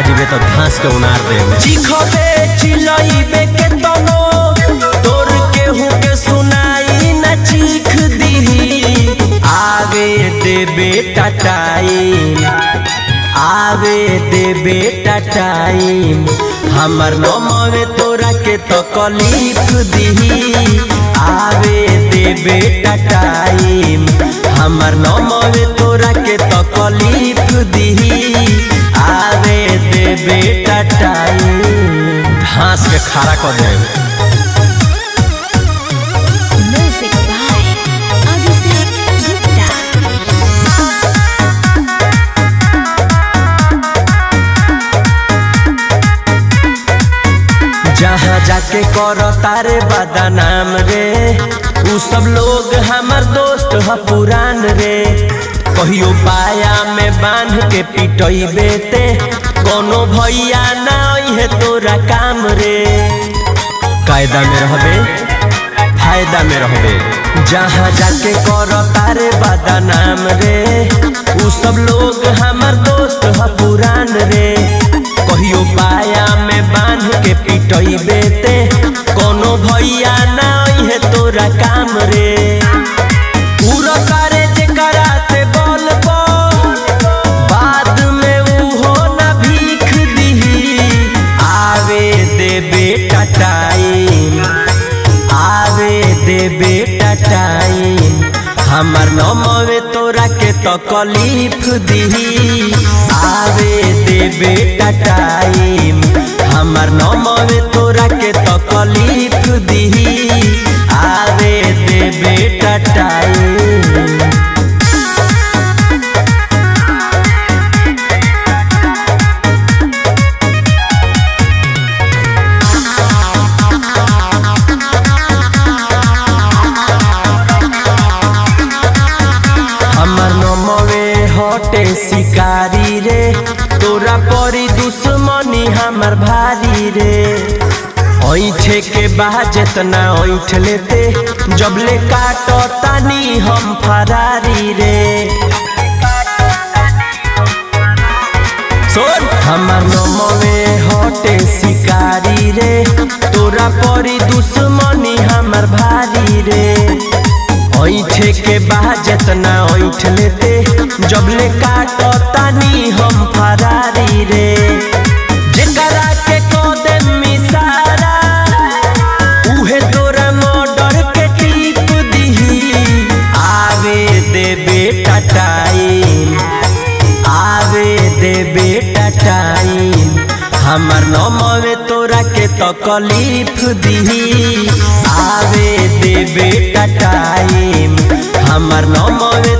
दिबे तो घास के उनार दे चिखबे चिलइबे के तनो तोर केहू के सुनाई न चीख दीही आवे दे बेटा टाइम आवे दे बेटा टाइम हमर नमवे तोरा के तकलीफ दीही आवे दे बेटा टाइम हमर नमवे तोरा के तकलीफ दीही आवे दे बेटा टाइम घास के खारा कर दे Music by Abhishek Gupta. जहाँ जाके करो तारे बदनाम रे उ सब लोग हमर दोस्त ह पुरान रे कहियो पाया में बांध के पिटइबे ते कोनो भैया ना है तोरा काम रे कायदा में रहबे फायदा में रहबे जहाँ जाके करो तारे बदनाम रे उ सब लोग हमर दोस्त ह पुरान रे कहियो पाया में बांध के पिटइबे ते कोनो भैया ना है तोरा काम रे पूरा करे जे कराते बोल बाद में उहो ना भीख दीही आवे दे बेटा टाइम आवे दे बेटा टाइम हमर नमवे तोरा के तकलीफ दीही आवे दे बेटा टाइम हमर नमवे तोरा के तकलीफ दीही आवे दे बेटा टाइम हमर नमवे हटे शिकारी रे तोरा परी दुश्मनी हमर भारी रे ऐठे के बाद जितना ऐठ लेते जबले काटो तानी हम फरारी रे सुन हमर नमवे हटे शिकारी रे तोरा परी दुश्मनी हमर भारी रे ऐठे के बाद जितना ऐठ लेते जबले काटो तानी हम फरारी रे जेकरा के कोदे मिसारा उहे तोरा मर्डर के टीप दीही आवे दे बेटा टाइम आवे दे बेटा टाइम हमर नमवे तोरा के तकलीफ दीही आवे दे बेटा टाइम हमर नमवे